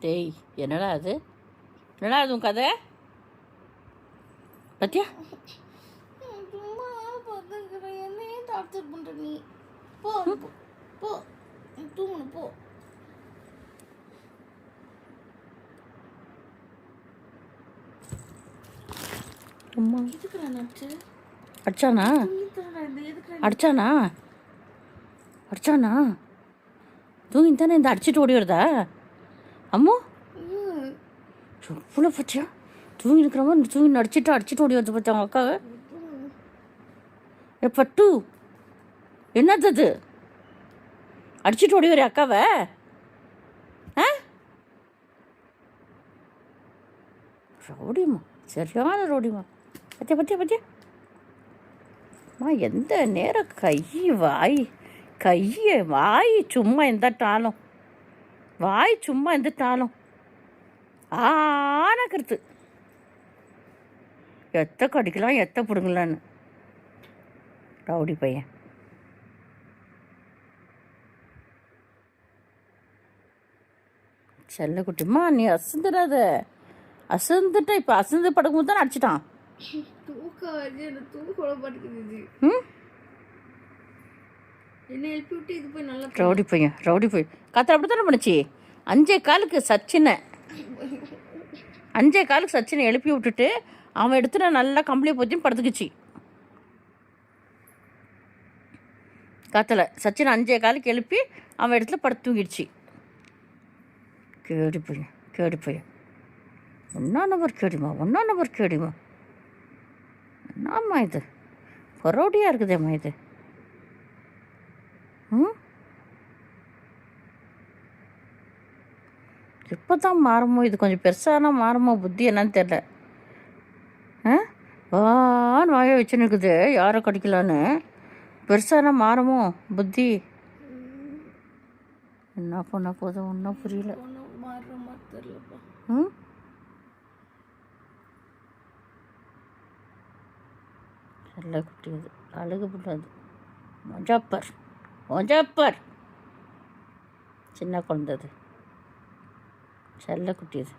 டேய் என்னடா அது, என்னடா அது உன் கதை பத்தியா? சும்மா பார்த்துக்கிறேன், என்னையே டார்ச்சர் பண்ணுற நீ. போ போ தூங்கணும் போ. அம்மா எதுக்கு நான் நச்சு அடிச்சானா அடிச்சானா அடிச்சானா தூங்கி தானே இந்த அடிச்சுட்டு ஓடி வருதா? அம்மோ எவ்வளோ பச்சியா தூங்கி இருக்கிற மாதிரி தூங்கி அடிச்சுட்டு ஓடி வருது பார்த்தியா அவங்க அக்காவை? ஏ பட்டு என்னது அது, அடிச்சுட்டு ஓடி வர அக்காவை? ஆ ரவுடியம்மா, சரியான ரவுடிம்மா. பத்தியா பத்தியா பத்தியா அம்மா, எந்த நேரம் வாய் சும்மா எந்தட்டாலும் ஆனக்கிறது எத்த கடிக்கலாம் எத்த பிடுங்கலான்னு ரவுடி பையன். செல்லக்குட்டிம்மா நீ அசந்துட்ட. இப்போ அசந்து படுக்கும்போது தான் அடிச்சிட்டான். என்ன எழுப்பி விட்டு இது போய் நல்லா ரவுடி பையன் கத்திர அப்படி தானே பண்ணுச்சு. 5 காலுக்கு சச்சினை எழுப்பி விட்டுட்டு அவன் எடுத்துட்டு நல்லா கம்பளியை போச்சுன்னு படுத்துக்குச்சு. காத்துல சச்சினை 5 காலுக்கு எழுப்பி அவன் இடத்துல படுத்து தூங்கிடுச்சு. கேடி பையன் 1 நம்பர் கேடிமா. என்னம்மா இது பரோடியாக இருக்குதேம்மா இது. இப்போ தான் மாறுமோ, இது கொஞ்சம் பெருசானா மாறுமோ புத்தி என்னன்னு தெரில. வான்னு வாயை வச்சுன்னு இருக்குது யாரை கடிக்கலான்னு. பெருசானா மாறுமோ புத்தி. என்ன பண்ண போதும் ஒன்றும் புரியல. நல்ல குட்டி அது, அழகு பண்ணது மொஜப்பர் சின்ன குழந்தை அது, செல்ல குட்டி அது.